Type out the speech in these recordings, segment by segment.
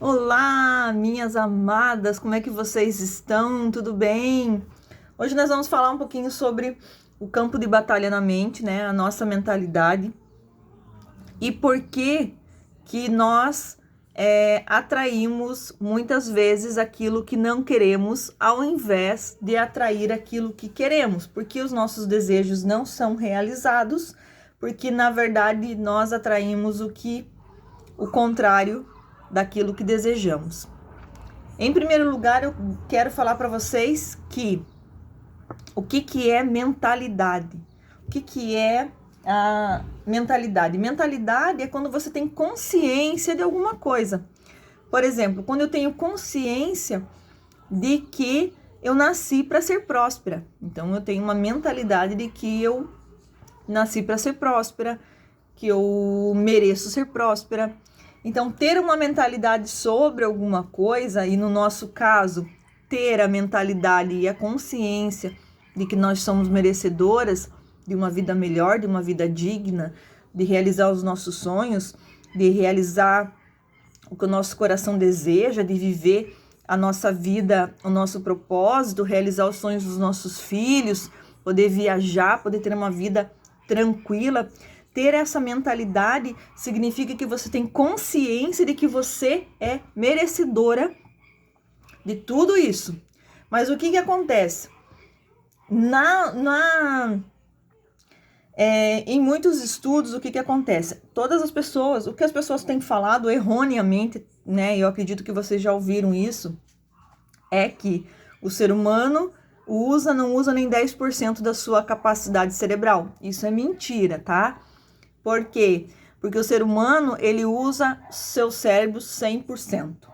Olá, minhas amadas, como é que vocês estão? Tudo bem? Hoje nós vamos falar um pouquinho sobre o campo de batalha na mente, né? A nossa mentalidade e por que nós atraímos muitas vezes aquilo que não queremos ao invés de atrair aquilo que queremos, porque os nossos desejos não são realizados, porque na verdade nós atraímos o contrário daquilo que desejamos. Em primeiro lugar, eu quero falar para vocês que o que é mentalidade. O que é a mentalidade? Mentalidade é quando você tem consciência de alguma coisa. Por exemplo, quando eu tenho consciência de que eu nasci para ser próspera. Então, eu tenho uma mentalidade de que eu nasci para ser próspera, que eu mereço ser próspera. Então, ter uma mentalidade sobre alguma coisa, e no nosso caso, ter a mentalidade e a consciência de que nós somos merecedoras de uma vida melhor, de uma vida digna, de realizar os nossos sonhos, de realizar o que o nosso coração deseja, de viver a nossa vida, o nosso propósito, realizar os sonhos dos nossos filhos, poder viajar, poder ter uma vida tranquila. Ter essa mentalidade significa que você tem consciência de que você é merecedora de tudo isso. Mas o que acontece? Em muitos estudos, o que acontece? Todas as pessoas, o que as pessoas têm falado erroneamente, né? Eu acredito que vocês já ouviram isso, é que o ser humano não usa nem 10% da sua capacidade cerebral. Isso é mentira, tá? Por quê? Porque o ser humano, ele usa seu cérebro 100%.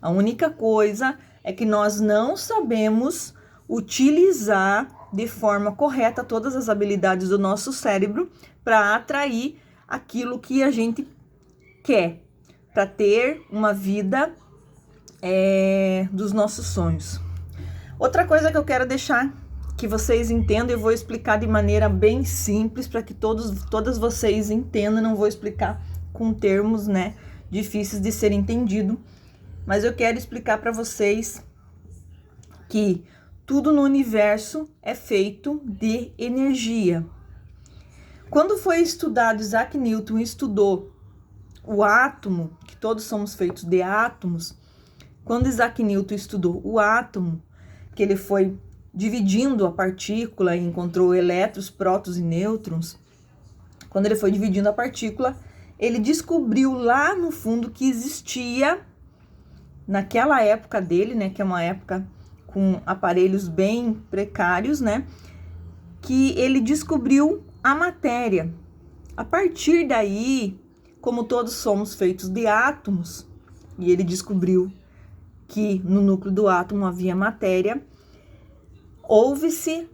A única coisa é que nós não sabemos utilizar de forma correta todas as habilidades do nosso cérebro para atrair aquilo que a gente quer, para ter uma vida dos nossos sonhos. Outra coisa que eu quero deixar que vocês entendam, eu vou explicar de maneira bem simples para que todas vocês entendam, não vou explicar com termos, né, difíceis de ser entendido, mas eu quero explicar para vocês que tudo no universo é feito de energia. Quando foi estudado, Isaac Newton estudou o átomo, que todos somos feitos de átomos. Quando Isaac Newton estudou o átomo, que ele foi dividindo a partícula e encontrou elétrons, prótons e nêutrons, quando ele foi dividindo a partícula, ele descobriu lá no fundo que existia, naquela época dele, né, que é uma época com aparelhos bem precários, né, que ele descobriu a matéria. A partir daí, como todos somos feitos de átomos, e ele descobriu que no núcleo do átomo havia matéria, houve-se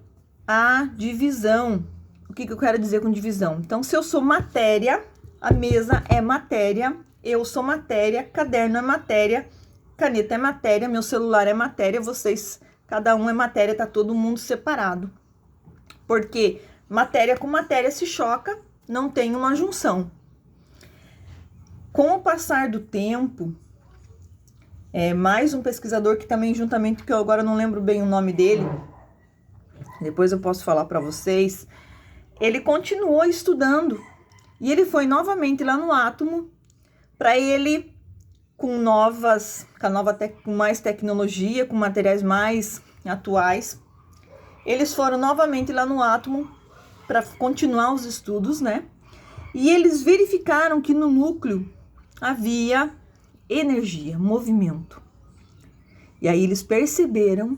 a divisão. O que eu quero dizer com divisão? Então, se eu sou matéria, a mesa é matéria, eu sou matéria, caderno é matéria, caneta é matéria, meu celular é matéria, vocês, cada um é matéria, tá todo mundo separado. Porque matéria com matéria se choca, não tem uma junção. Com o passar do tempo, mais um pesquisador que também, juntamente, que eu agora não lembro bem o nome dele, depois eu posso falar para vocês, ele continuou estudando e ele foi novamente lá no átomo para ele, com mais tecnologia, com materiais mais atuais, eles foram novamente lá no átomo para continuar os estudos, né? E eles verificaram que no núcleo havia energia, movimento. E aí eles perceberam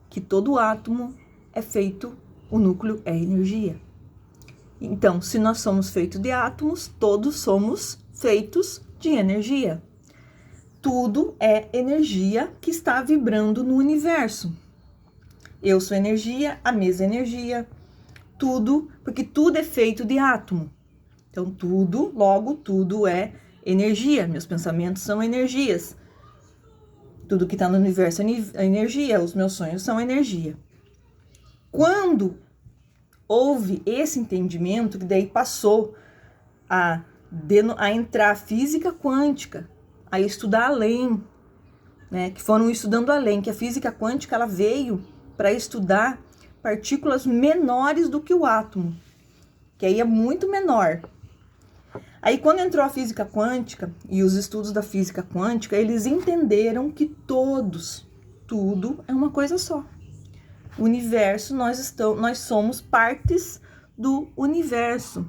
que todo átomo é feito, o núcleo é energia. Então, se nós somos feitos de átomos, todos somos feitos de energia. Tudo é energia que está vibrando no universo. Eu sou energia, a mesa é energia, tudo, porque tudo é feito de átomo. Então, tudo é energia. Meus pensamentos são energias. Tudo que está no universo é energia, os meus sonhos são energia. Quando houve esse entendimento, que daí passou a entrar a física quântica, a estudar além, né? Que foram estudando além, que a física quântica ela veio para estudar partículas menores do que o átomo, que aí é muito menor. Aí quando entrou a física quântica e os estudos da física quântica, eles entenderam que tudo é uma coisa só. O universo, nós somos partes do universo.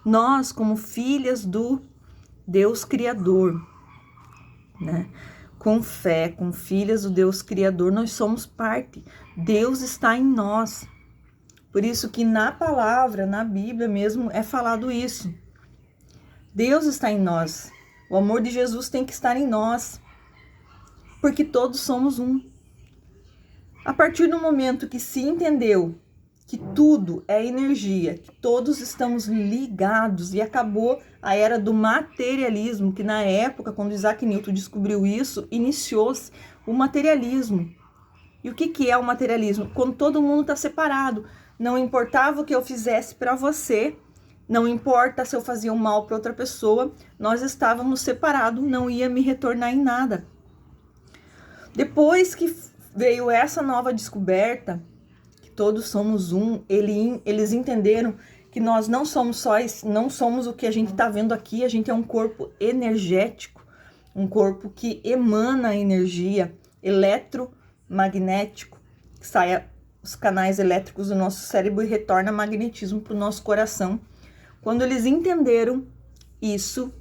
Nós, como filhas do Deus Criador, né? Com fé, com filhas do Deus Criador, nós somos parte. Deus está em nós. Por isso que na palavra, na Bíblia mesmo, é falado isso. Deus está em nós. O amor de Jesus tem que estar em nós. Porque todos somos um. A partir do momento que se entendeu que tudo é energia, que todos estamos ligados e acabou a era do materialismo, que na época, quando Isaac Newton descobriu isso, iniciou-se o materialismo. E o que é o materialismo? Quando todo mundo está separado. Não importava o que eu fizesse para você, não importa se eu fazia um mal para outra pessoa, nós estávamos separados, não ia me retornar em nada. Depois que veio essa nova descoberta, que todos somos um, eles entenderam que nós não somos não somos o que a gente está vendo aqui, a gente é um corpo energético, um corpo que emana energia eletromagnético, que sai os canais elétricos do nosso cérebro e retorna magnetismo para o nosso coração. Quando eles entenderam isso,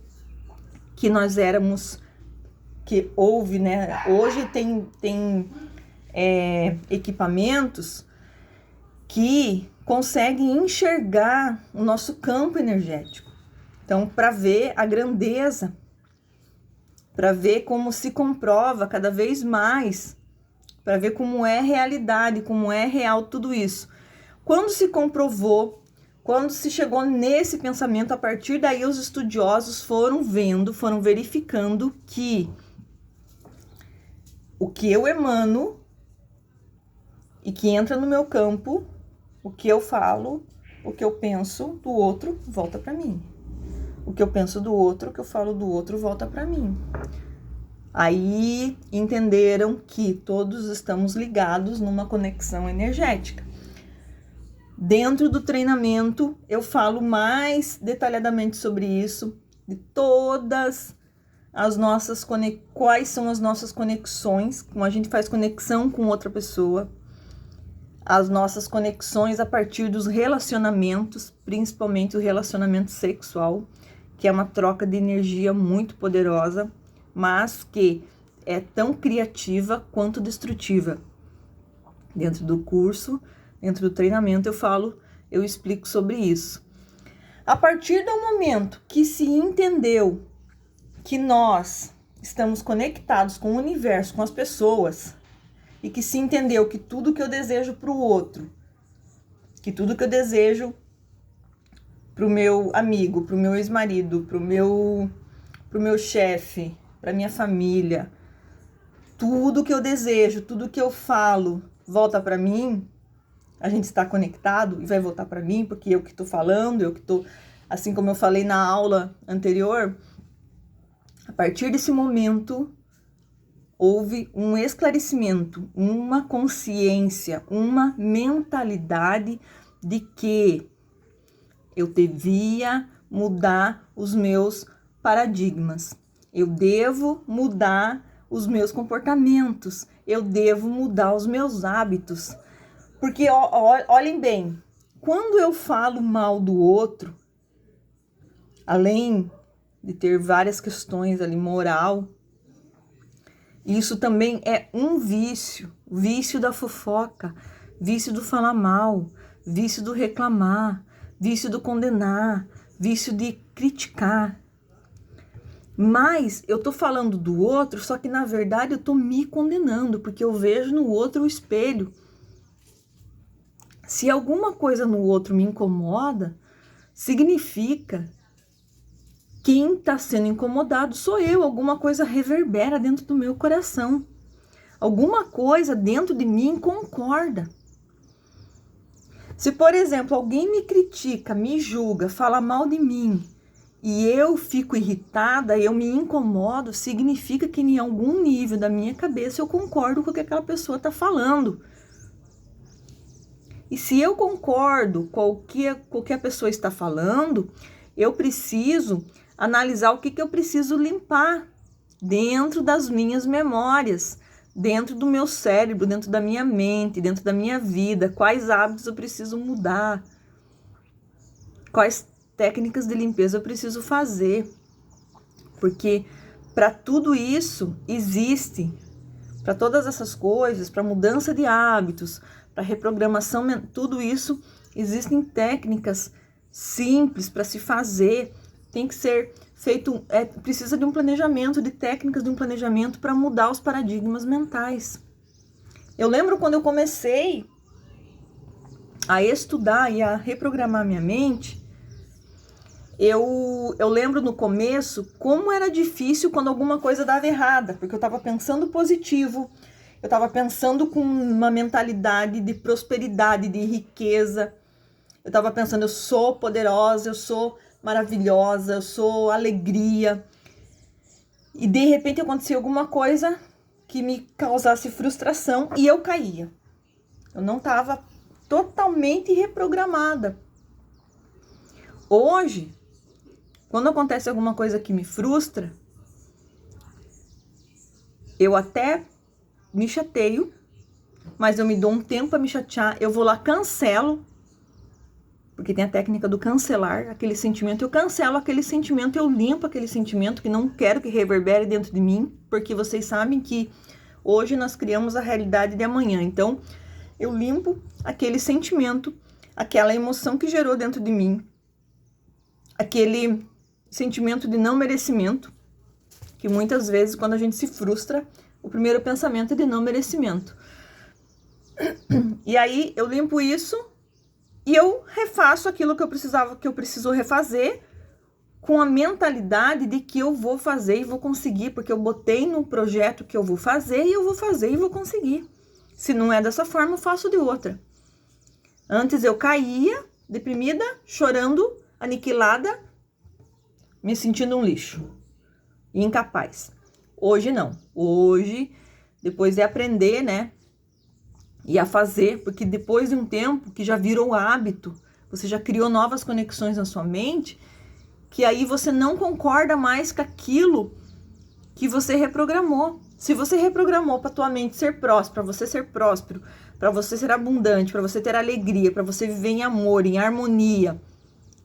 que nós éramos, que houve, né? Hoje tem equipamentos que conseguem enxergar o nosso campo energético. Então, para ver a grandeza, para ver como se comprova cada vez mais, para ver como é realidade, como é real tudo isso. Quando se comprovou, quando se chegou nesse pensamento, a partir daí os estudiosos foram verificando que o que eu emano e que entra no meu campo, o que eu falo, o que eu penso do outro, volta para mim. O que eu penso do outro, o que eu falo do outro, volta para mim. Aí entenderam que todos estamos ligados numa conexão energética. Dentro do treinamento, eu falo mais detalhadamente sobre isso, de todas as nossas quais são as nossas conexões, como a gente faz conexão com outra pessoa, as nossas conexões a partir dos relacionamentos, principalmente o relacionamento sexual, que é uma troca de energia muito poderosa, mas que é tão criativa quanto destrutiva. Dentro do curso, dentro do treinamento, eu explico sobre isso. A partir do momento que se entendeu que nós estamos conectados com o universo, com as pessoas, e que se entendeu que tudo que eu desejo para o outro, que tudo que eu desejo para o meu amigo, para o meu ex-marido, para o meu chefe, para minha família, tudo que eu desejo, tudo que eu falo volta para mim, a gente está conectado e vai voltar para mim, porque eu que estou falando, eu que estou, assim como eu falei na aula anterior, a partir desse momento houve um esclarecimento, uma consciência, uma mentalidade de que eu devia mudar os meus paradigmas, eu devo mudar os meus comportamentos, eu devo mudar os meus hábitos. Porque, olhem bem, quando eu falo mal do outro, além de ter várias questões ali, moral, isso também é um vício, vício da fofoca, vício do falar mal, vício do reclamar, vício do condenar, vício de criticar. Mas eu tô falando do outro, só que na verdade eu tô me condenando, porque eu vejo no outro o espelho. Se alguma coisa no outro me incomoda, significa quem está sendo incomodado sou eu. Alguma coisa reverbera dentro do meu coração. Alguma coisa dentro de mim concorda. Se, por exemplo, alguém me critica, me julga, fala mal de mim, e eu fico irritada, eu me incomodo, significa que em algum nível da minha cabeça eu concordo com o que aquela pessoa está falando. E se eu concordo com o que a pessoa está falando, eu preciso analisar o que eu preciso limpar dentro das minhas memórias, dentro do meu cérebro, dentro da minha mente, dentro da minha vida, quais hábitos eu preciso mudar, quais técnicas de limpeza eu preciso fazer, porque para tudo isso existe, para todas essas coisas, para mudança de hábitos, para reprogramação, tudo isso existem técnicas simples para se fazer, tem que ser feito, precisa de um planejamento, de técnicas de um planejamento para mudar os paradigmas mentais. Eu lembro quando eu comecei a estudar e a reprogramar minha mente, eu lembro no começo como era difícil quando alguma coisa dava errada, porque eu estava pensando positivo, eu estava pensando com uma mentalidade de prosperidade, de riqueza, eu estava pensando, eu sou poderosa, eu sou maravilhosa, eu sou alegria, e de repente acontecia alguma coisa que me causasse frustração e eu caía. Eu não estava totalmente reprogramada. Hoje, quando acontece alguma coisa que me frustra, eu até me chateio, mas eu me dou um tempo para me chatear, eu vou lá, cancelo, porque tem a técnica do cancelar aquele sentimento, eu cancelo aquele sentimento, eu limpo aquele sentimento que não quero que reverbere dentro de mim, porque vocês sabem que hoje nós criamos a realidade de amanhã, então eu limpo aquele sentimento, aquela emoção que gerou dentro de mim, aquele sentimento de não merecimento, que muitas vezes quando a gente se frustra, o primeiro pensamento é de não merecimento. E aí eu limpo isso e eu refaço aquilo que eu preciso refazer com a mentalidade de que eu vou fazer e vou conseguir, porque eu botei no projeto que eu vou fazer e eu vou fazer e vou conseguir. Se não é dessa forma, eu faço de outra. Antes eu caía, deprimida, chorando, aniquilada, me sentindo um lixo, incapaz. Hoje não. Hoje, depois de aprender, né, e a fazer, porque depois de um tempo que já virou hábito, você já criou novas conexões na sua mente, que aí você não concorda mais com aquilo que você reprogramou. Se você reprogramou para tua mente ser próspera, para você ser próspero, para você ser abundante, para você ter alegria, para você viver em amor, em harmonia,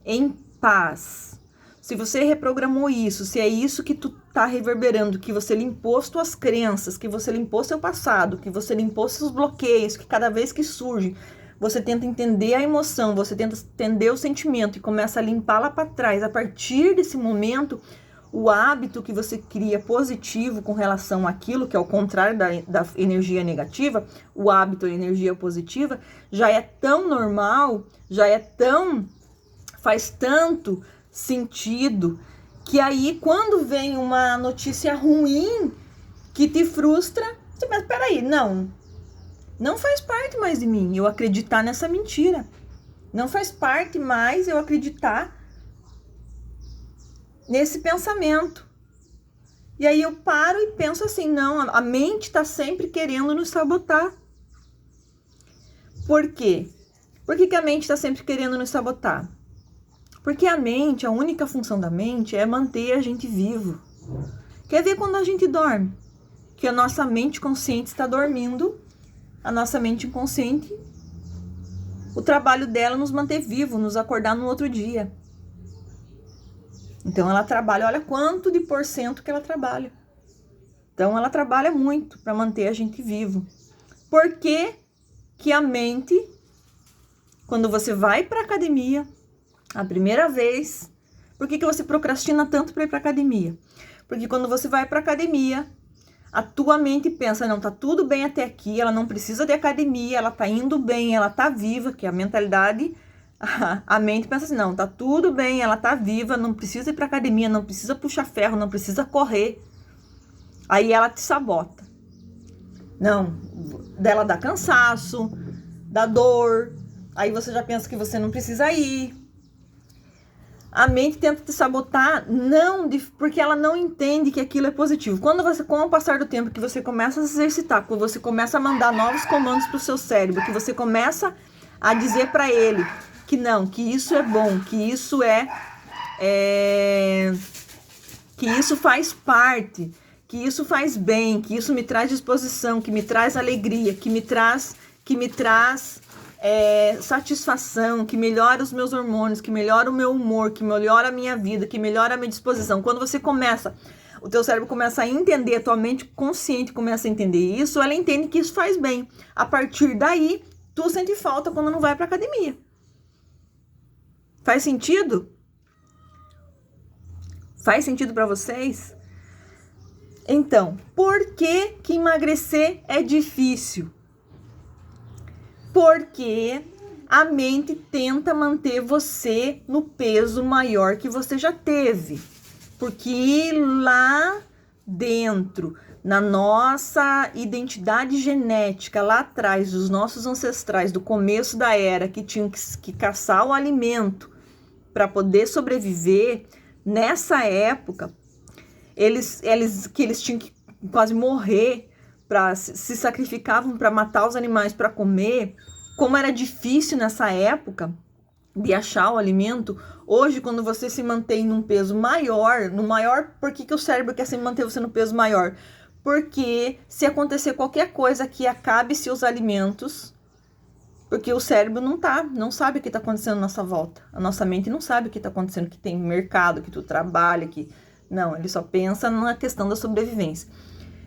em paz. Se você reprogramou isso, se é isso que tu tá reverberando, que você limpou as tuas crenças, que você limpou seu passado, que você limpou seus bloqueios, que cada vez que surge, você tenta entender a emoção, você tenta entender o sentimento e começa a limpar lá para trás. A partir desse momento, o hábito que você cria positivo com relação àquilo, que é o contrário da energia negativa, o hábito, a energia positiva, já é tão normal, já é tão, faz tanto sentido, que aí quando vem uma notícia ruim que te frustra, você pensa, peraí, não faz parte mais de mim eu acreditar nessa mentira, não faz parte mais eu acreditar nesse pensamento. E aí eu paro e penso assim, não, a mente está sempre querendo nos sabotar. Por quê? Por que a mente está sempre querendo nos sabotar? Porque a mente, a única função da mente é manter a gente vivo. Quer ver quando a gente dorme? Que a nossa mente consciente está dormindo, a nossa mente inconsciente, o trabalho dela é nos manter vivo, nos acordar no outro dia. Então ela trabalha, olha quanto de porcento que ela trabalha. Então ela trabalha muito para manter a gente vivo. Por que que a mente, quando você vai para a academia, a primeira vez, por que você procrastina tanto para ir para academia? Porque quando você vai para academia, a tua mente pensa, não, tá tudo bem até aqui, ela não precisa de academia, ela tá indo bem, ela tá viva, que é a mentalidade, a mente pensa assim, não, tá tudo bem, ela tá viva, não precisa ir para academia, não precisa puxar ferro, não precisa correr. Aí ela te sabota. Não, dela dá cansaço, dá dor, aí você já pensa que você não precisa ir. A mente tenta te sabotar, porque ela não entende que aquilo é positivo. Quando você, com o passar do tempo, que você começa a se exercitar, quando você começa a mandar novos comandos para o seu cérebro, que você começa a dizer para ele que não, que isso é bom, que isso que isso faz parte, que isso faz bem, que isso me traz disposição, que me traz alegria, que me traz satisfação, que melhora os meus hormônios, que melhora o meu humor, que melhora a minha vida, que melhora a minha disposição. Quando você o teu cérebro começa a entender, a tua mente consciente começa a entender isso, ela entende que isso faz bem. A partir daí, tu sente falta quando não vai pra academia. Faz sentido? Faz sentido pra vocês? Então, por que que emagrecer é difícil? Porque a mente tenta manter você no peso maior que você já teve. Porque lá dentro, na nossa identidade genética, lá atrás, dos nossos ancestrais, do começo da era, que tinham que caçar o alimento para poder sobreviver, nessa época, eles tinham que quase morrer, se sacrificavam para matar os animais para comer. Como era difícil nessa época de achar o alimento, hoje, quando você se mantém num peso maior, por que o cérebro quer se manter você no peso maior? Porque se acontecer qualquer coisa que acabe seus alimentos, porque o cérebro não sabe o que está acontecendo à nossa volta. A nossa mente não sabe o que está acontecendo, que tem mercado, que tu trabalha, Não, ele só pensa na questão da sobrevivência.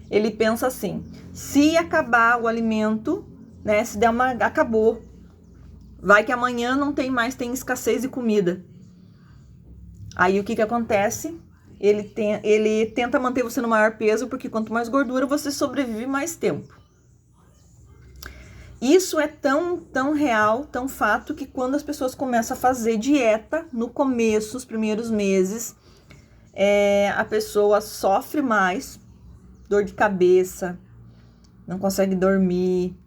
Ele pensa assim, se acabar o alimento, né, acabou. Vai que amanhã não tem mais, tem escassez de comida. Aí o que acontece? Ele tenta manter você no maior peso, porque quanto mais gordura você sobrevive mais tempo. Isso é tão real, tão fato, que quando as pessoas começam a fazer dieta, no começo, os primeiros meses, a pessoa sofre mais, dor de cabeça, não consegue dormir,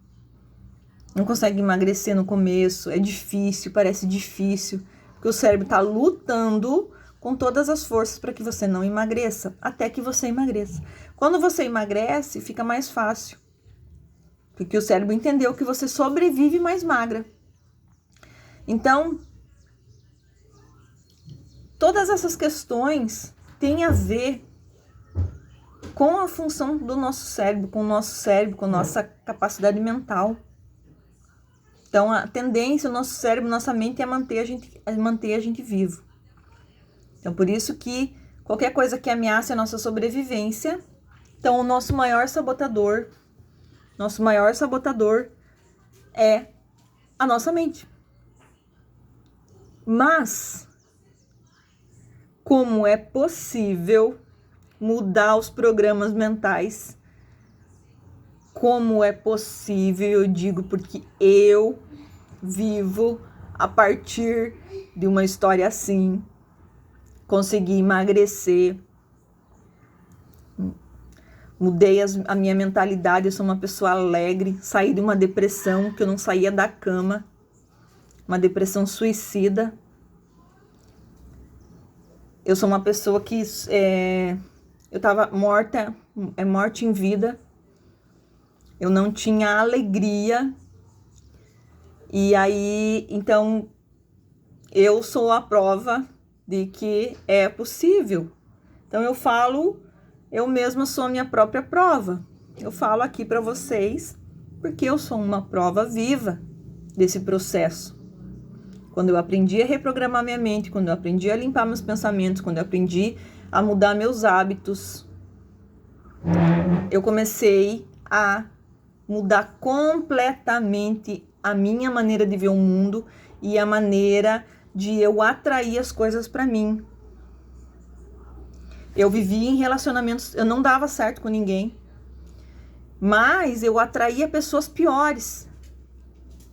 não consegue emagrecer no começo, é difícil, parece difícil, porque o cérebro está lutando com todas as forças para que você não emagreça, até que você emagreça. Quando você emagrece, fica mais fácil, porque o cérebro entendeu que você sobrevive mais magra. Então, todas essas questões têm a ver com a função do nosso cérebro, com a nossa capacidade mental. Então, a tendência, o nosso cérebro, nossa mente é manter a gente vivo. Então, por isso que qualquer coisa que ameace a nossa sobrevivência, então o nosso maior sabotador é a nossa mente. Mas, como é possível mudar os programas mentais? Como é possível, eu digo, porque eu vivo a partir de uma história assim, consegui emagrecer, mudei a minha mentalidade, eu sou uma pessoa alegre, saí de uma depressão que eu não saía da cama, uma depressão suicida. Eu sou uma pessoa que eu estava morte em vida. Eu não tinha alegria. E aí, então, eu sou a prova de que é possível. Então, eu mesma sou a minha própria prova. Eu falo aqui para vocês porque eu sou uma prova viva desse processo. Quando eu aprendi a reprogramar minha mente, quando eu aprendi a limpar meus pensamentos, quando eu aprendi a mudar meus hábitos, eu comecei a mudar completamente a minha maneira de ver o mundo e a maneira de eu atrair as coisas para mim. Eu vivia em relacionamentos, eu não dava certo com ninguém, mas eu atraía pessoas piores.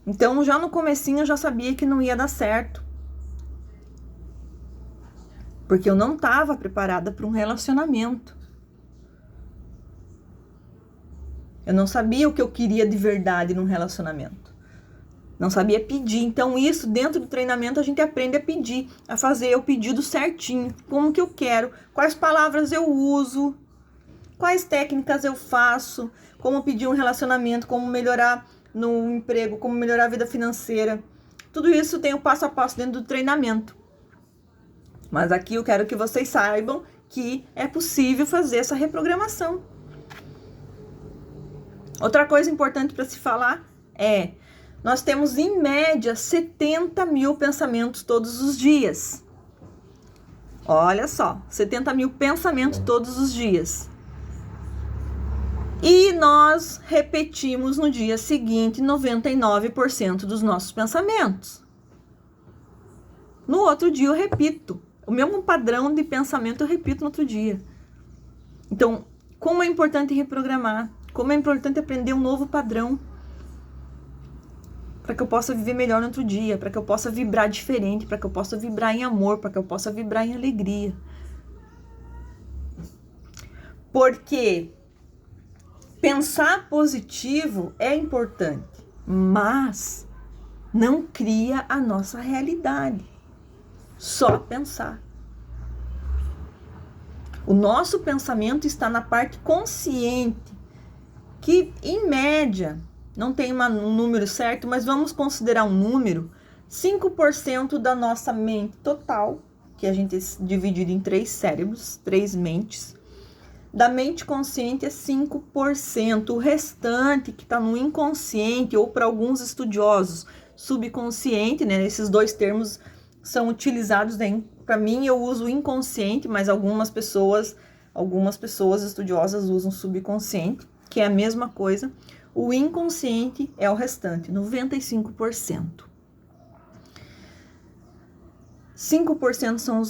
Então, já no comecinho, eu já sabia que não ia dar certo. Porque eu não estava preparada para um relacionamento. Eu não sabia o que eu queria de verdade num relacionamento. não sabia pedir. Então, isso dentro do treinamento a gente aprende a pedir, a fazer o pedido certinho, como que eu quero, quais palavras eu uso, quais técnicas eu faço, como pedir um relacionamento, como melhorar no emprego, como melhorar a vida financeira. Tudo isso tem o passo a passo dentro do treinamento. Mas aqui eu quero que vocês saibam que é possível fazer essa reprogramação. Outra coisa importante para se falar é: nós temos em média 70 mil pensamentos todos os dias. Olha só, 70 mil pensamentos todos os dias. E nós repetimos no dia seguinte 99% dos nossos pensamentos. No outro dia eu repito. O mesmo padrão de pensamento eu repito no outro dia. Então, como é importante reprogramar, como é importante aprender um novo padrão, para que eu possa viver melhor no outro dia, para que eu possa vibrar diferente, para que eu possa vibrar em amor, para que eu possa vibrar em alegria. Porque pensar positivo é importante, mas não cria a nossa realidade. Só pensar. O nosso pensamento está na parte consciente, que em média, não tem um número certo, mas vamos considerar um número, 5% da nossa mente total, que a gente é dividido em 3 cérebros, 3 mentes, da mente consciente é 5%, o restante que está no inconsciente, ou para alguns estudiosos, subconsciente, né? Esses dois termos são utilizados, né? Para mim eu uso inconsciente, mas algumas pessoas estudiosas usam subconsciente, que é a mesma coisa. O inconsciente é o restante, 95%. 5% são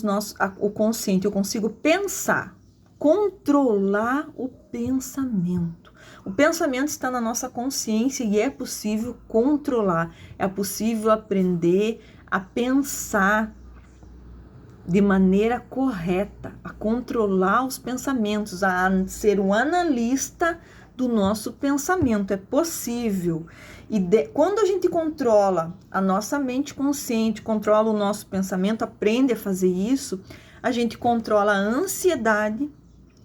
o consciente, eu consigo pensar, controlar o pensamento. O pensamento está na nossa consciência e é possível controlar, é possível aprender a pensar de maneira correta, a controlar os pensamentos, a ser um analista do nosso pensamento. É possível. E quando a gente controla a nossa mente consciente, controla o nosso pensamento, aprende a fazer isso, a gente controla a ansiedade,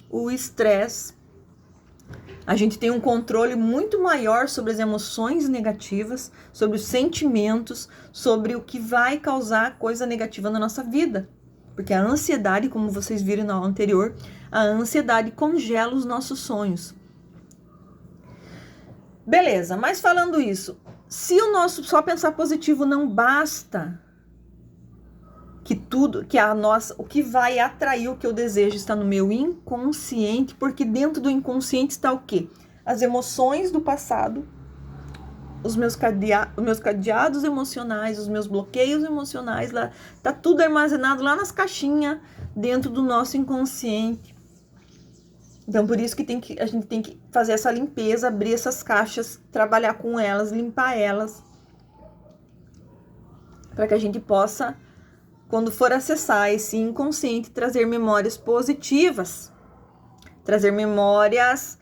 o estresse, a gente tem um controle muito maior sobre as emoções negativas, sobre os sentimentos, sobre o que vai causar coisa negativa na nossa vida. Porque a ansiedade, como vocês viram na aula anterior, a ansiedade congela os nossos sonhos. Beleza, mas falando isso, se o nosso só pensar positivo não basta, o que vai atrair o que eu desejo está no meu inconsciente, porque dentro do inconsciente está o quê? As emoções do passado, os meus cadeados emocionais, os meus bloqueios emocionais, lá tá tudo armazenado lá nas caixinhas dentro do nosso inconsciente. Então, por isso que a gente tem que fazer essa limpeza, abrir essas caixas, trabalhar com elas, limpar elas, para que a gente possa, quando for acessar esse inconsciente, trazer memórias positivas, trazer memórias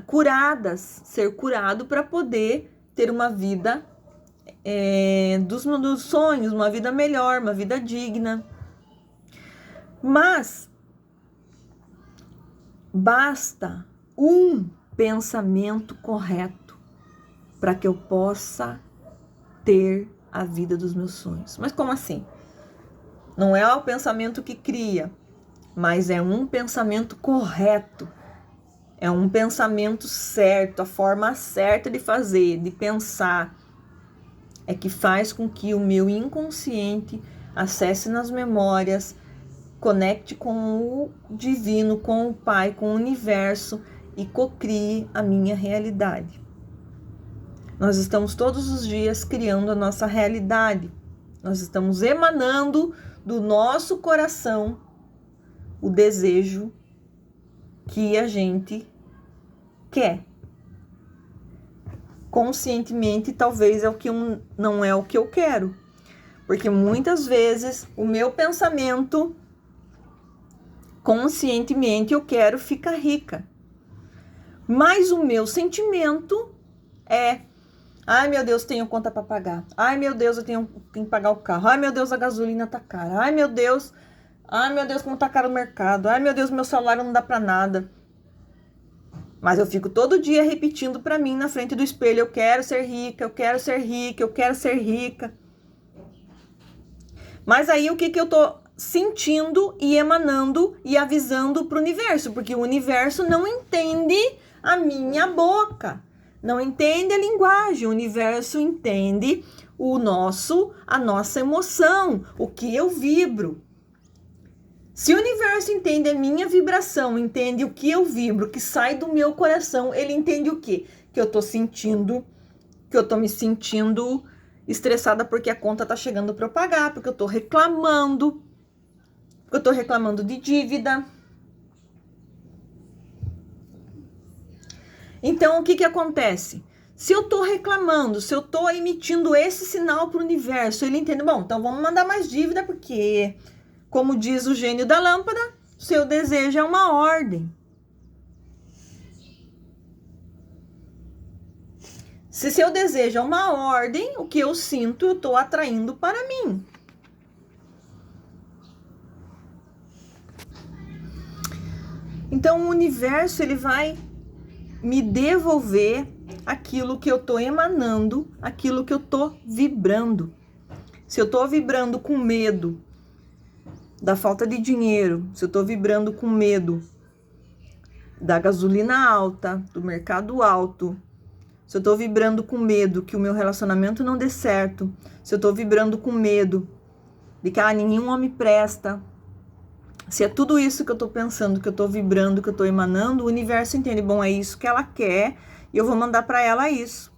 curadas, ser curado para poder ter uma vida dos sonhos, uma vida melhor, uma vida digna. Mas basta um pensamento correto para que eu possa ter a vida dos meus sonhos. Mas como assim? Não é o pensamento que cria, mas é um pensamento correto. É um pensamento certo, a forma certa de fazer, de pensar, é que faz com que o meu inconsciente acesse nas memórias, conecte com o divino, com o Pai, com o universo e cocrie a minha realidade. Nós estamos todos os dias criando a nossa realidade. Nós estamos emanando do nosso coração o desejo que a gente quer. Conscientemente, talvez não é o que eu quero. Porque muitas vezes o meu pensamento, conscientemente, eu quero ficar rica. Mas o meu sentimento é: Ai, meu Deus, tenho conta para pagar. Ai, meu Deus, eu tenho que pagar o carro. Ai, meu Deus, a gasolina tá cara. Ai, meu Deus. Ai, meu Deus, como tá caro o mercado. Ai, meu Deus, meu salário não dá para nada. Mas eu fico todo dia repetindo para mim na frente do espelho, eu quero ser rica, eu quero ser rica, eu quero ser rica. Mas aí o que que eu tô sentindo e emanando e avisando pro universo? Porque o universo não entende a minha boca. Não entende a linguagem, o universo entende a nossa emoção, o que eu vibro. Se o universo entende a minha vibração, entende o que eu vibro, que sai do meu coração, ele entende o quê? Que eu tô sentindo, que eu tô me sentindo estressada porque a conta tá chegando para eu pagar, porque eu tô reclamando de dívida. Então, o que que acontece? Se eu tô reclamando, se eu tô emitindo esse sinal pro universo, ele entende, bom, então vamos mandar mais dívida, porque, como diz o gênio da lâmpada, seu desejo é uma ordem. Se seu desejo é uma ordem, o que eu sinto, eu tô atraindo para mim. Então, o universo, ele vai me devolver aquilo que eu tô emanando, aquilo que eu tô vibrando. Se eu tô vibrando com medo da falta de dinheiro, se eu tô vibrando com medo da gasolina alta, do mercado alto, se eu tô vibrando com medo que o meu relacionamento não dê certo, se eu tô vibrando com medo de que nenhum homem presta, se é tudo isso que eu tô pensando, que eu tô vibrando, que eu tô emanando, o universo entende, bom, é isso que ela quer e eu vou mandar para ela isso.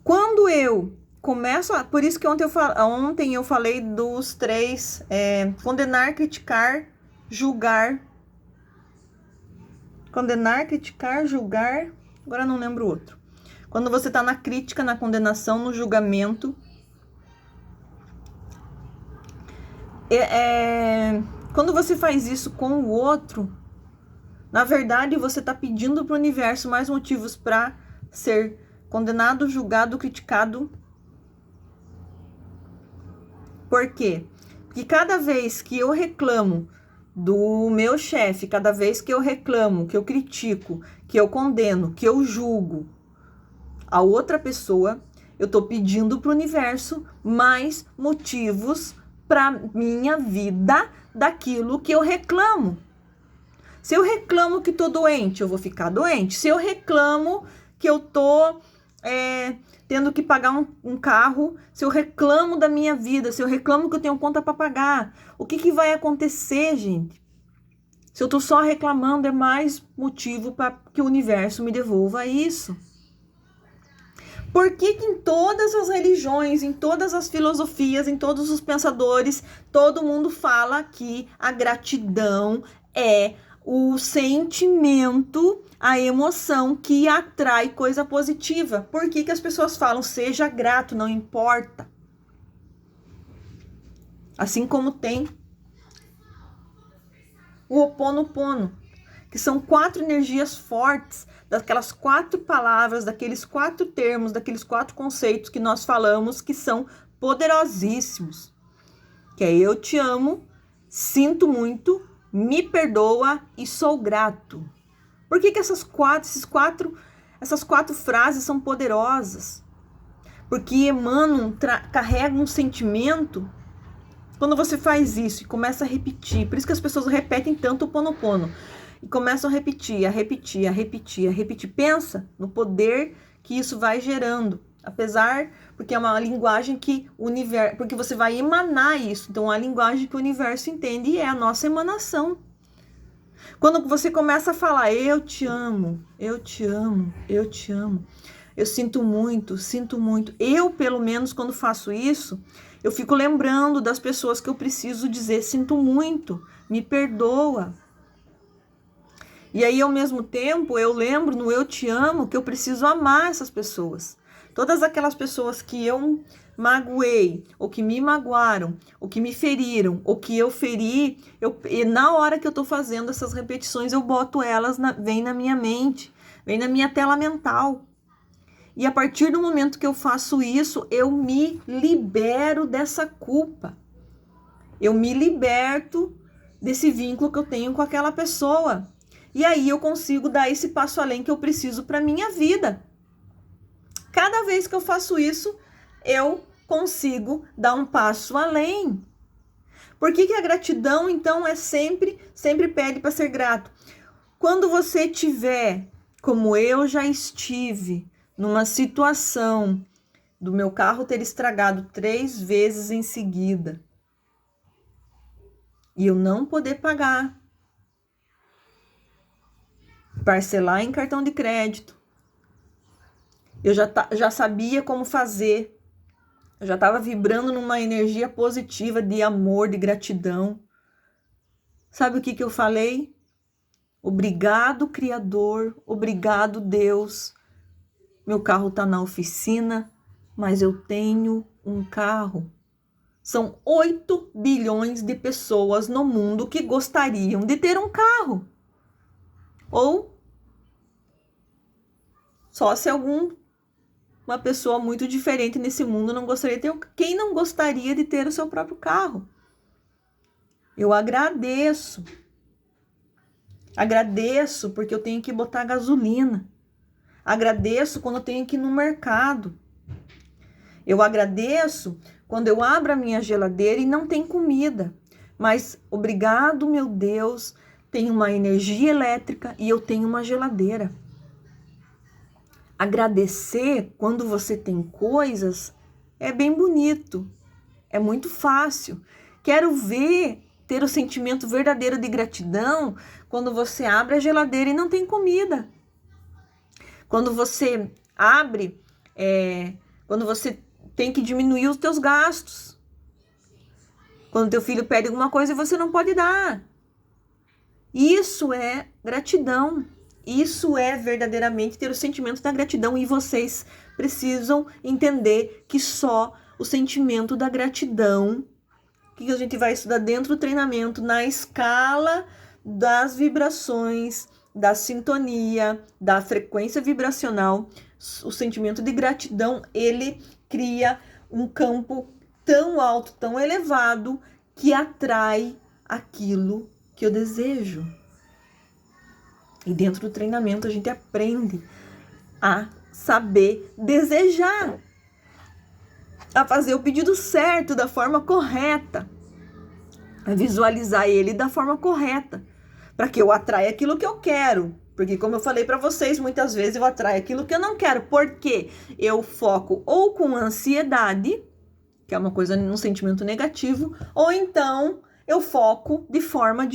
Quando eu começo, por isso que ontem eu falei dos 3, condenar, criticar, julgar. Condenar, criticar, julgar, agora não lembro o outro. Quando você tá na crítica, na condenação, no julgamento, quando você faz isso com o outro, na verdade você tá pedindo pro universo mais motivos para ser condenado, julgado, criticado. Por quê? Porque cada vez que eu reclamo do meu chefe, cada vez que eu reclamo, que eu critico, que eu condeno, que eu julgo a outra pessoa, eu tô pedindo pro universo mais motivos para minha vida daquilo que eu reclamo. Se eu reclamo que tô doente, eu vou ficar doente. Se eu reclamo que eu tô tendo que pagar um carro, se eu reclamo da minha vida, se eu reclamo que eu tenho conta para pagar, o que que vai acontecer, gente? Se eu tô só reclamando, é mais motivo para que o universo me devolva isso. Por que que em todas as religiões, em todas as filosofias, em todos os pensadores, todo mundo fala que a gratidão é o sentimento, a emoção que atrai coisa positiva? Por que que as pessoas falam, seja grato, não importa? Assim como tem o Ho'oponopono, que são 4 energias fortes, daquelas 4 palavras, daqueles 4 termos, daqueles 4 conceitos que nós falamos, que são poderosíssimos. Que é eu te amo, sinto muito, me perdoa e sou grato. Por que que essas quatro frases são poderosas? Porque emanam, carregam um sentimento. Quando você faz isso e começa a repetir, por isso que as pessoas repetem tanto o Ho'oponopono, e começam a repetir, a repetir, a repetir, a repetir. Pensa no poder que isso vai gerando. Apesar, porque é uma linguagem que o universo, porque você vai emanar isso. Então, a linguagem que o universo entende é a nossa emanação. Quando você começa a falar, eu te amo, eu te amo, eu te amo, eu sinto muito, sinto muito. Eu, pelo menos, quando faço isso, eu fico lembrando das pessoas que eu preciso dizer, sinto muito, me perdoa. E aí, ao mesmo tempo, eu lembro no eu te amo que eu preciso amar essas pessoas. Todas aquelas pessoas que eu magoei, ou que me magoaram, ou que me feriram, ou que eu feri, e na hora que eu tô fazendo essas repetições, eu boto elas, vem na minha mente, vem na minha tela mental. E a partir do momento que eu faço isso, eu me libero dessa culpa. Eu me liberto desse vínculo que eu tenho com aquela pessoa. E aí eu consigo dar esse passo além que eu preciso para minha vida. Cada vez que eu faço isso, eu consigo dar um passo além. Por que a gratidão, então, sempre pede para ser grato? Quando você tiver, como eu já estive, numa situação do meu carro ter estragado 3 vezes em seguida, e eu não poder pagar, parcelar em cartão de crédito, eu já sabia como fazer, eu já estava vibrando numa energia positiva de amor, de gratidão. Sabe o que eu falei? Obrigado, Criador, obrigado, Deus. Meu carro está na oficina, mas eu tenho um carro. São 8 bilhões de pessoas no mundo que gostariam de ter um carro. Ou só se uma pessoa muito diferente nesse mundo não gostaria de ter. Quem não gostaria de ter o seu próprio carro? Eu agradeço. Agradeço porque eu tenho que botar gasolina. Agradeço quando eu tenho que ir no mercado. Eu agradeço quando eu abro a minha geladeira e não tem comida. Mas obrigado, meu Deus, tem uma energia elétrica e eu tenho uma geladeira. Agradecer quando você tem coisas é bem bonito, é muito fácil. Quero ver ter o sentimento verdadeiro de gratidão quando você abre a geladeira e não tem comida. Quando você abre, quando você tem que diminuir os teus gastos. Quando teu filho pede alguma coisa e você não pode dar. Isso é gratidão. Isso é verdadeiramente ter o sentimento da gratidão. E vocês precisam entender que só o sentimento da gratidão, que a gente vai estudar dentro do treinamento, na escala das vibrações, da sintonia, da frequência vibracional, o sentimento de gratidão, ele cria um campo tão alto, tão elevado, que atrai aquilo que eu desejo. E dentro do treinamento a gente aprende a saber desejar, a fazer o pedido certo, da forma correta, a visualizar ele da forma correta, para que eu atraia aquilo que eu quero. Porque, como eu falei para vocês, muitas vezes eu atraio aquilo que eu não quero, porque eu foco ou com ansiedade, que é uma coisa, um sentimento negativo, ou então eu foco de forma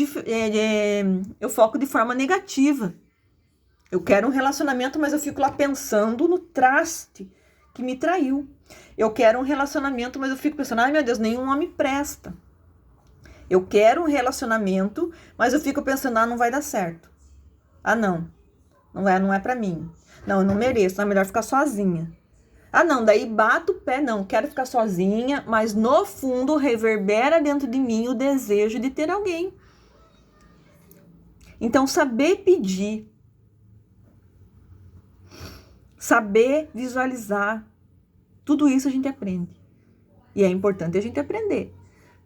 negativa. Eu quero um relacionamento, mas eu fico lá pensando no traste que me traiu. Eu quero um relacionamento, mas eu fico pensando, ai meu Deus, nenhum homem presta. Eu quero um relacionamento, mas eu fico pensando, não vai dar certo. Não é pra mim. Não, eu não mereço, é melhor ficar sozinha. Daí bato o pé, não, quero ficar sozinha, mas no fundo reverbera dentro de mim o desejo de ter alguém. Então, saber pedir, saber visualizar, tudo isso a gente aprende. E é importante a gente aprender,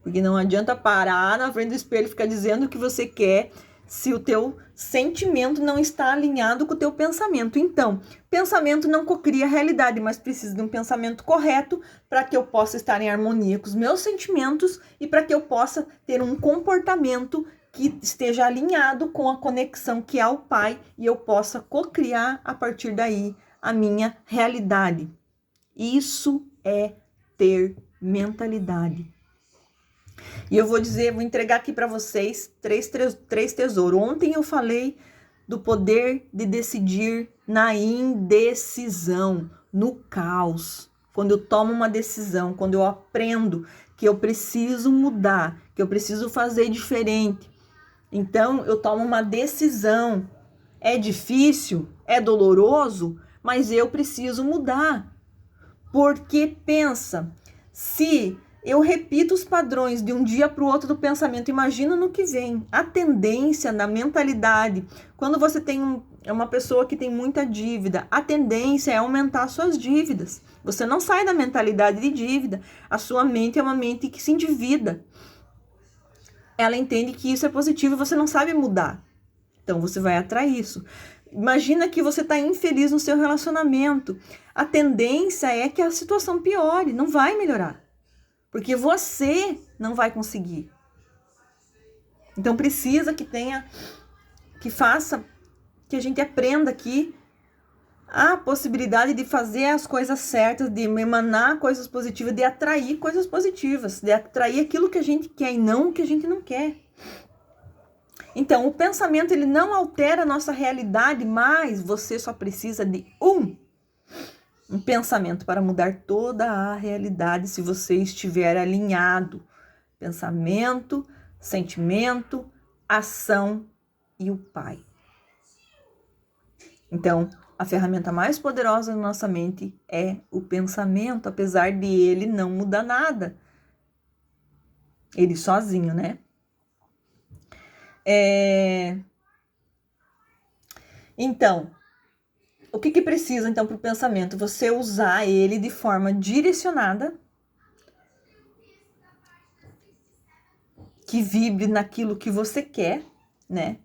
porque não adianta parar na frente do espelho e ficar dizendo o que você quer, se o teu sentimento não está alinhado com o teu pensamento. Então, pensamento não cocria a realidade, mas precisa de um pensamento correto para que eu possa estar em harmonia com os meus sentimentos e para que eu possa ter um comportamento que esteja alinhado com a conexão que é o Pai e eu possa cocriar a partir daí a minha realidade. Isso é ter mentalidade. E eu vou entregar aqui para vocês três tesouros. Ontem eu falei do poder de decidir na indecisão, no caos. Quando eu tomo uma decisão, quando eu aprendo que eu preciso mudar, que eu preciso fazer diferente. Então eu tomo uma decisão. É difícil, é doloroso, mas eu preciso mudar. Porque pensa, se eu repito os padrões de um dia para o outro do pensamento, imagina no que vem. A tendência na mentalidade, quando você tem é uma pessoa que tem muita dívida, a tendência é aumentar suas dívidas. Você não sai da mentalidade de dívida. A sua mente é uma mente que se endivida. Ela entende que isso é positivo e você não sabe mudar. Então, você vai atrair isso. Imagina que você está infeliz no seu relacionamento. A tendência é que a situação piore, não vai melhorar. Porque você não vai conseguir. Então, precisa que que a gente aprenda aqui a possibilidade de fazer as coisas certas, de emanar coisas positivas, de atrair coisas positivas, de atrair aquilo que a gente quer e não o que a gente não quer. Então, o pensamento, ele não altera a nossa realidade, mas você só precisa de um pensamento para mudar toda a realidade se você estiver alinhado. Pensamento, sentimento, ação e o Pai. Então, a ferramenta mais poderosa na nossa mente é o pensamento, apesar de ele não mudar nada. Ele sozinho, né? Então, o que precisa, então, para o pensamento? Você usar ele de forma direcionada, que vibre naquilo que você quer, né?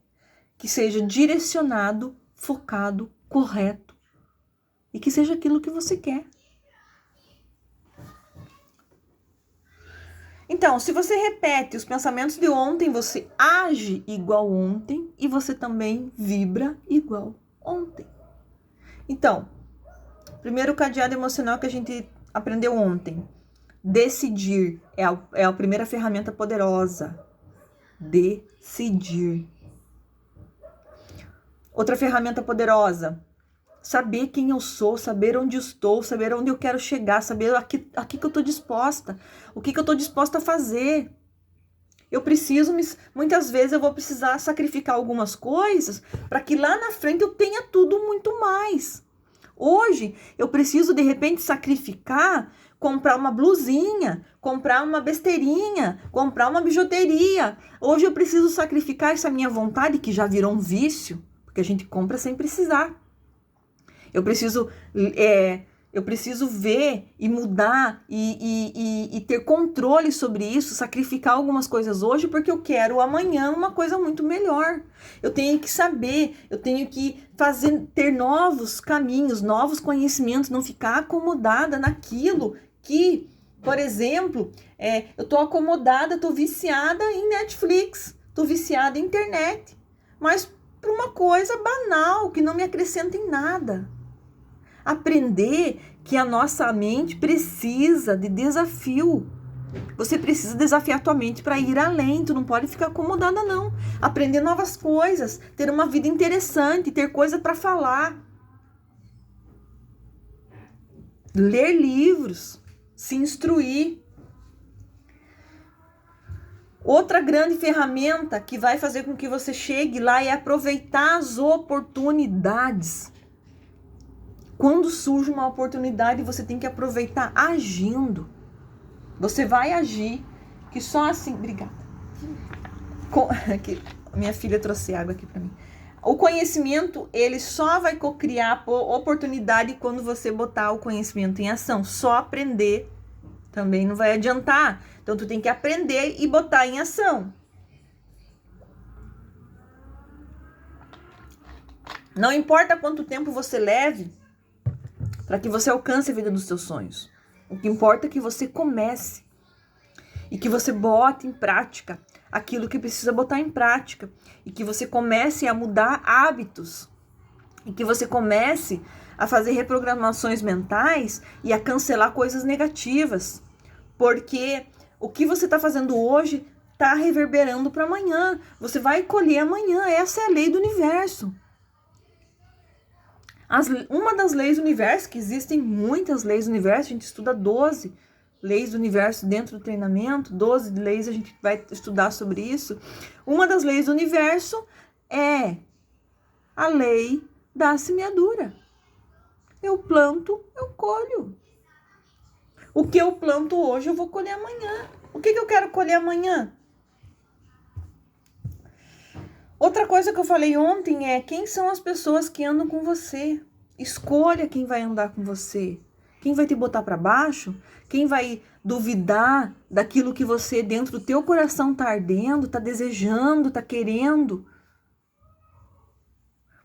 Que seja direcionado, focado, correto. E que seja aquilo que você quer. Então, se você repete os pensamentos de ontem, você age igual ontem e você também vibra igual ontem. Então, primeiro cadeado emocional que a gente aprendeu ontem. Decidir é a primeira ferramenta poderosa. Decidir. Outra ferramenta poderosa. Saber quem eu sou, saber onde estou, saber onde eu quero chegar, saber aqui que eu estou disposta, o que eu estou disposta a fazer. Muitas vezes eu vou precisar sacrificar algumas coisas para que lá na frente eu tenha tudo muito mais. Hoje eu preciso de repente sacrificar, comprar uma blusinha, comprar uma besteirinha, comprar uma bijuteria. Hoje eu preciso sacrificar essa minha vontade que já virou um vício, porque a gente compra sem precisar. Eu preciso ver e mudar e ter controle sobre isso, sacrificar algumas coisas hoje, porque eu quero amanhã uma coisa muito melhor. Eu tenho que saber, eu tenho que ter novos caminhos, novos conhecimentos, não ficar acomodada naquilo que, por exemplo, eu tô acomodada, tô viciada em Netflix, tô viciada em internet, mas por uma coisa banal, que não me acrescenta em nada. Aprender que a nossa mente precisa de desafio. Você precisa desafiar a tua mente para ir além. Tu não pode ficar acomodada, não. Aprender novas coisas, ter uma vida interessante, ter coisa para falar. Ler livros, se instruir. Outra grande ferramenta que vai fazer com que você chegue lá é aproveitar as oportunidades. Quando surge uma oportunidade, você tem que aproveitar agindo. Você vai agir, que só assim... Obrigada. Minha filha trouxe água aqui para mim. O conhecimento, ele só vai criar oportunidade quando você botar o conhecimento em ação. Só aprender também não vai adiantar. Então, tu tem que aprender e botar em ação. Não importa quanto tempo você leve para que você alcance a vida dos seus sonhos. O que importa é que você comece e que você bote em prática aquilo que precisa botar em prática e que você comece a mudar hábitos e que você comece a fazer reprogramações mentais e a cancelar coisas negativas, porque o que você está fazendo hoje está reverberando para amanhã. Você vai colher amanhã. Essa é a lei do universo. Uma das leis do universo, que existem muitas leis do universo, a gente estuda 12 leis do universo dentro do treinamento, 12 leis a gente vai estudar sobre isso. Uma das leis do universo é a lei da semeadura. Eu planto, eu colho. O que eu planto hoje, eu vou colher amanhã. O que eu quero colher amanhã? Outra coisa que eu falei ontem é quem são as pessoas que andam com você. Escolha quem vai andar com você. Quem vai te botar para baixo? Quem vai duvidar daquilo que você dentro do teu coração tá ardendo, tá desejando, tá querendo?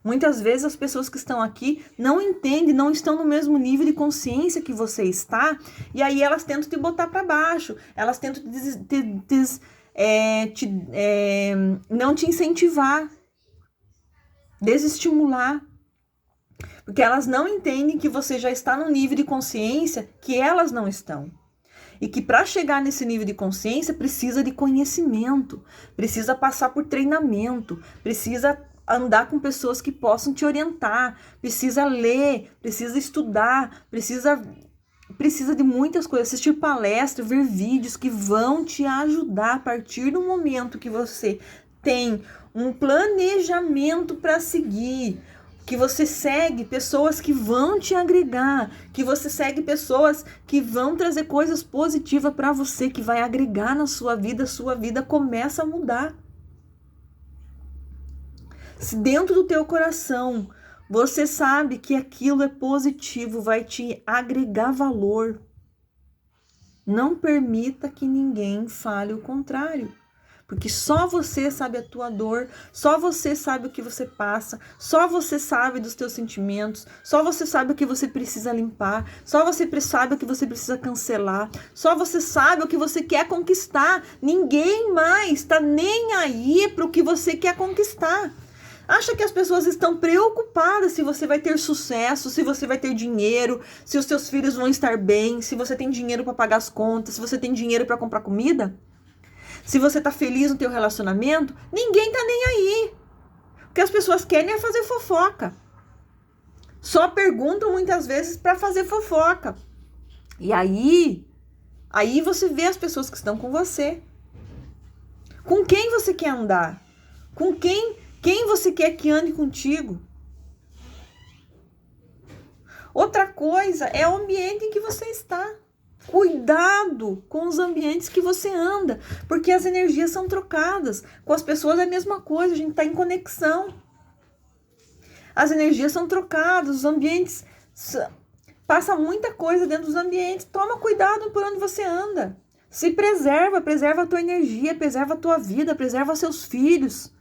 Muitas vezes as pessoas que estão aqui não entendem, não estão no mesmo nível de consciência que você está, e aí elas tentam te botar para baixo, elas tentam não te incentivar, desestimular, porque elas não entendem que você já está no nível de consciência que elas não estão. E que para chegar nesse nível de consciência precisa de conhecimento, precisa passar por treinamento, precisa andar com pessoas que possam te orientar, precisa ler, precisa estudar, precisa de muitas coisas, assistir palestras, ver vídeos que vão te ajudar a partir do momento que você tem um planejamento para seguir, que você segue pessoas que vão te agregar, que você segue pessoas que vão trazer coisas positivas para você, que vai agregar na sua vida começa a mudar. Se dentro do teu coração você sabe que aquilo é positivo, vai te agregar valor, não permita que ninguém fale o contrário. Porque só você sabe a tua dor, só você sabe o que você passa, só você sabe dos teus sentimentos, só você sabe o que você precisa limpar, só você sabe o que você precisa cancelar, só você sabe o que você quer conquistar. Ninguém mais está nem aí para o que você quer conquistar. Acha que as pessoas estão preocupadas se você vai ter sucesso, se você vai ter dinheiro, se os seus filhos vão estar bem, se você tem dinheiro para pagar as contas, se você tem dinheiro para comprar comida? Se você tá feliz no teu relacionamento? Ninguém tá nem aí. O que as pessoas querem é fazer fofoca. Só perguntam muitas vezes para fazer fofoca. E aí você vê as pessoas que estão com você. Com quem você quer andar? Com quem você quer que ande contigo? Outra coisa é o ambiente em que você está. Cuidado com os ambientes que você anda, porque as energias são trocadas. Com as pessoas é a mesma coisa, a gente está em conexão. As energias são trocadas, os ambientes... Passa muita coisa dentro dos ambientes. Toma cuidado por onde você anda. Se preserva a tua energia, preserva a tua vida, preserva seus filhos.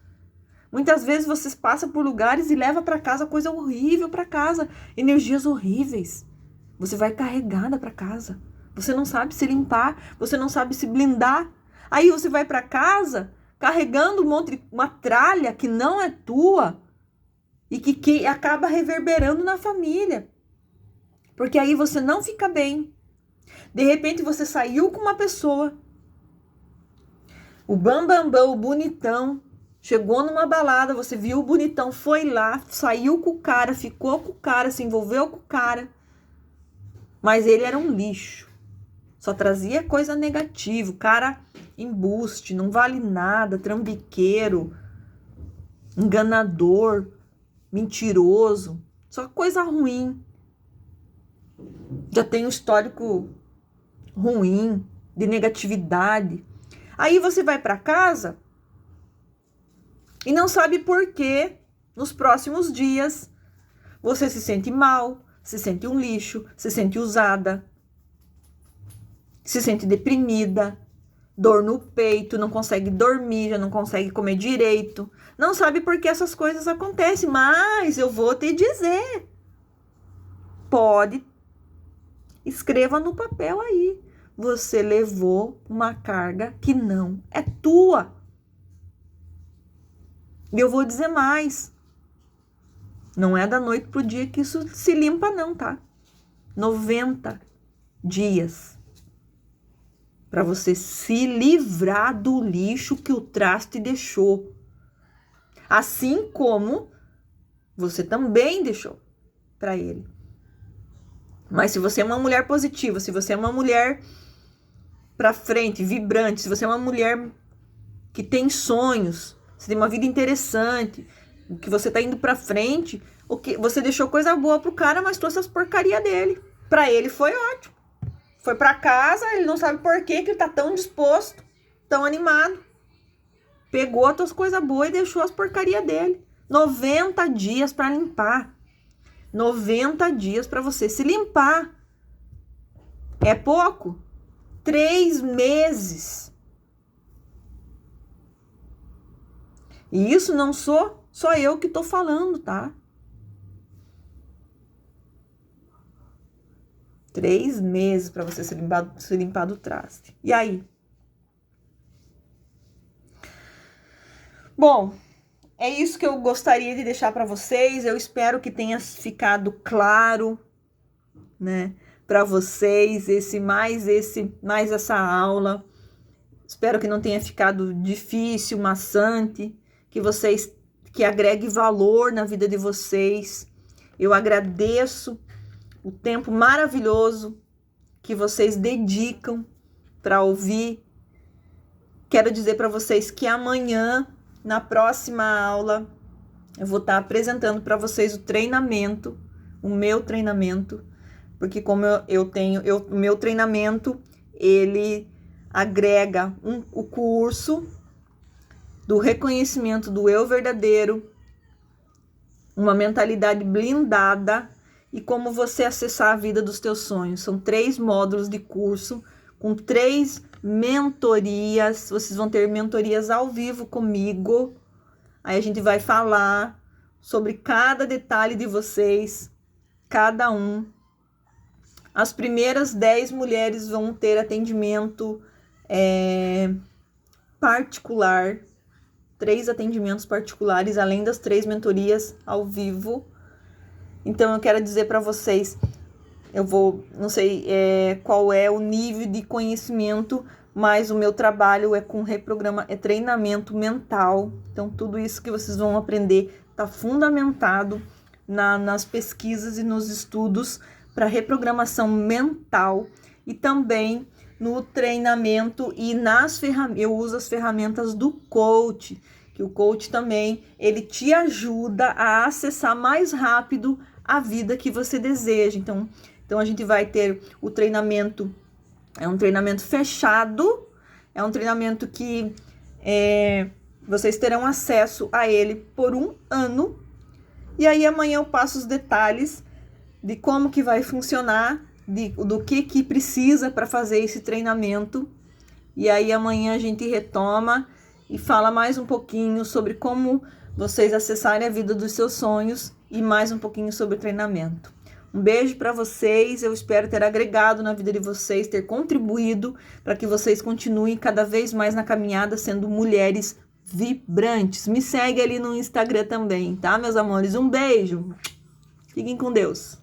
Muitas vezes você passa por lugares e leva para casa coisa horrível para casa, energias horríveis. Você vai carregada para casa. Você não sabe se limpar, você não sabe se blindar. Aí você vai para casa carregando uma tralha que não é tua e que acaba reverberando na família. Porque aí você não fica bem. De repente você saiu com uma pessoa, o bambambam, o bonitão, chegou numa balada, você viu o bonitão, foi lá, saiu com o cara, ficou com o cara, se envolveu com o cara. Mas ele era um lixo. Só trazia coisa negativa. O cara embuste, não vale nada, trambiqueiro, enganador, mentiroso. Só coisa ruim. Já tem um histórico ruim, de negatividade. Aí você vai para casa e não sabe por que nos próximos dias você se sente mal, se sente um lixo, se sente usada, se sente deprimida, dor no peito, não consegue dormir, já não consegue comer direito. Não sabe por que essas coisas acontecem, mas eu vou te dizer. Pode. Escreva no papel aí. Você levou uma carga que não é tua. E eu vou dizer mais. Não é da noite pro dia que isso se limpa não, tá? 90 dias para você se livrar do lixo que o traste deixou. Assim como você também deixou para ele. Mas se você é uma mulher positiva, se você é uma mulher para frente, vibrante, se você é uma mulher que tem sonhos, você tem uma vida interessante, que você tá indo para frente, o que você deixou coisa boa pro cara, mas trouxe as porcaria dele. Para ele foi ótimo. Foi para casa, ele não sabe por que ele tá tão disposto, tão animado. pegou as tuas coisas boas e deixou as porcarias dele. 90 dias para limpar. 90 dias para você se limpar. É pouco? 3 meses. E isso não sou só eu que tô falando, tá? 3 meses para você se limpar do traste. E aí? Bom, é isso que eu gostaria de deixar para vocês. Eu espero que tenha ficado claro, né, para vocês mais essa aula. Espero que não tenha ficado difícil, maçante, que agregue valor na vida de vocês. Eu agradeço o tempo maravilhoso que vocês dedicam para ouvir. Quero dizer para vocês que amanhã, na próxima aula, eu vou estar apresentando para vocês o meu treinamento, porque como o meu treinamento, ele agrega o curso do reconhecimento do eu verdadeiro, uma mentalidade blindada e como você acessar a vida dos teus sonhos. São 3 módulos de curso com 3 mentorias. Vocês vão ter mentorias ao vivo comigo. Aí a gente vai falar sobre cada detalhe de vocês, cada um. As primeiras 10 mulheres vão ter atendimento particular, 3 atendimentos particulares, além das 3 mentorias ao vivo. Então eu quero dizer para vocês, não sei qual é o nível de conhecimento, mas o meu trabalho é com treinamento mental. Então tudo isso que vocês vão aprender está fundamentado nas pesquisas e nos estudos para reprogramação mental e também no treinamento e eu uso as ferramentas do coach, que o coach também, ele te ajuda a acessar mais rápido a vida que você deseja. Então a gente vai ter o treinamento, é um treinamento fechado, é um treinamento que vocês terão acesso a ele por 1 ano, e aí amanhã eu passo os detalhes de como que vai funcionar, do que precisa para fazer esse treinamento. E aí amanhã a gente retoma e fala mais um pouquinho sobre como vocês acessarem a vida dos seus sonhos e mais um pouquinho sobre o treinamento. Um beijo para vocês, eu espero ter agregado na vida de vocês, ter contribuído para que vocês continuem cada vez mais na caminhada sendo mulheres vibrantes. Me segue ali no Instagram também, tá, meus amores? Um beijo, fiquem com Deus.